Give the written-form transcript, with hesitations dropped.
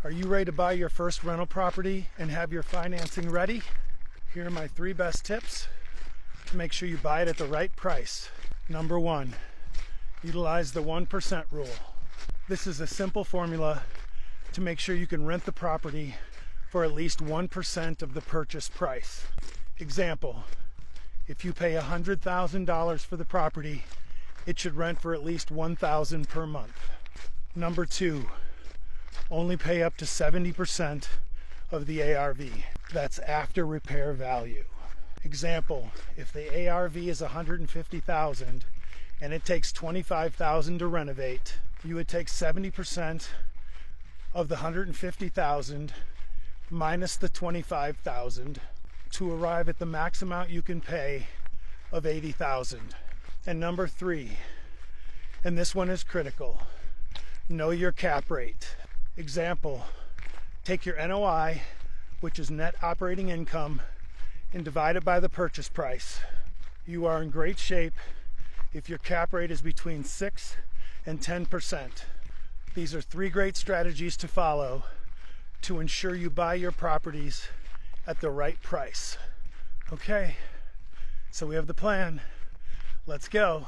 Are you ready to buy your first rental property and have your financing ready? Here are my 3 best tips to make sure you buy it at the right price. Number 1, utilize the 1% rule. This is a simple formula to make sure you can rent the property for at least 1% of the purchase price. Example, if you pay $100,000 for the property, it should rent for at least $1,000 per month. Number 2, only pay up to 70% of the ARV. That's after repair value. Example, if the ARV is $150,000 and it takes $25,000 to renovate, you would take 70% of the $150,000 minus the $25,000 to arrive at the max amount you can pay of $80,000. And number 3, and this one is critical, know your cap rate. Example, take your NOI, which is net operating income, and divide it by the purchase price. You are in great shape if your cap rate is between 6 and 10%. These are 3 great strategies to follow to ensure you buy your properties at the right price. Okay, so we have the plan. Let's go.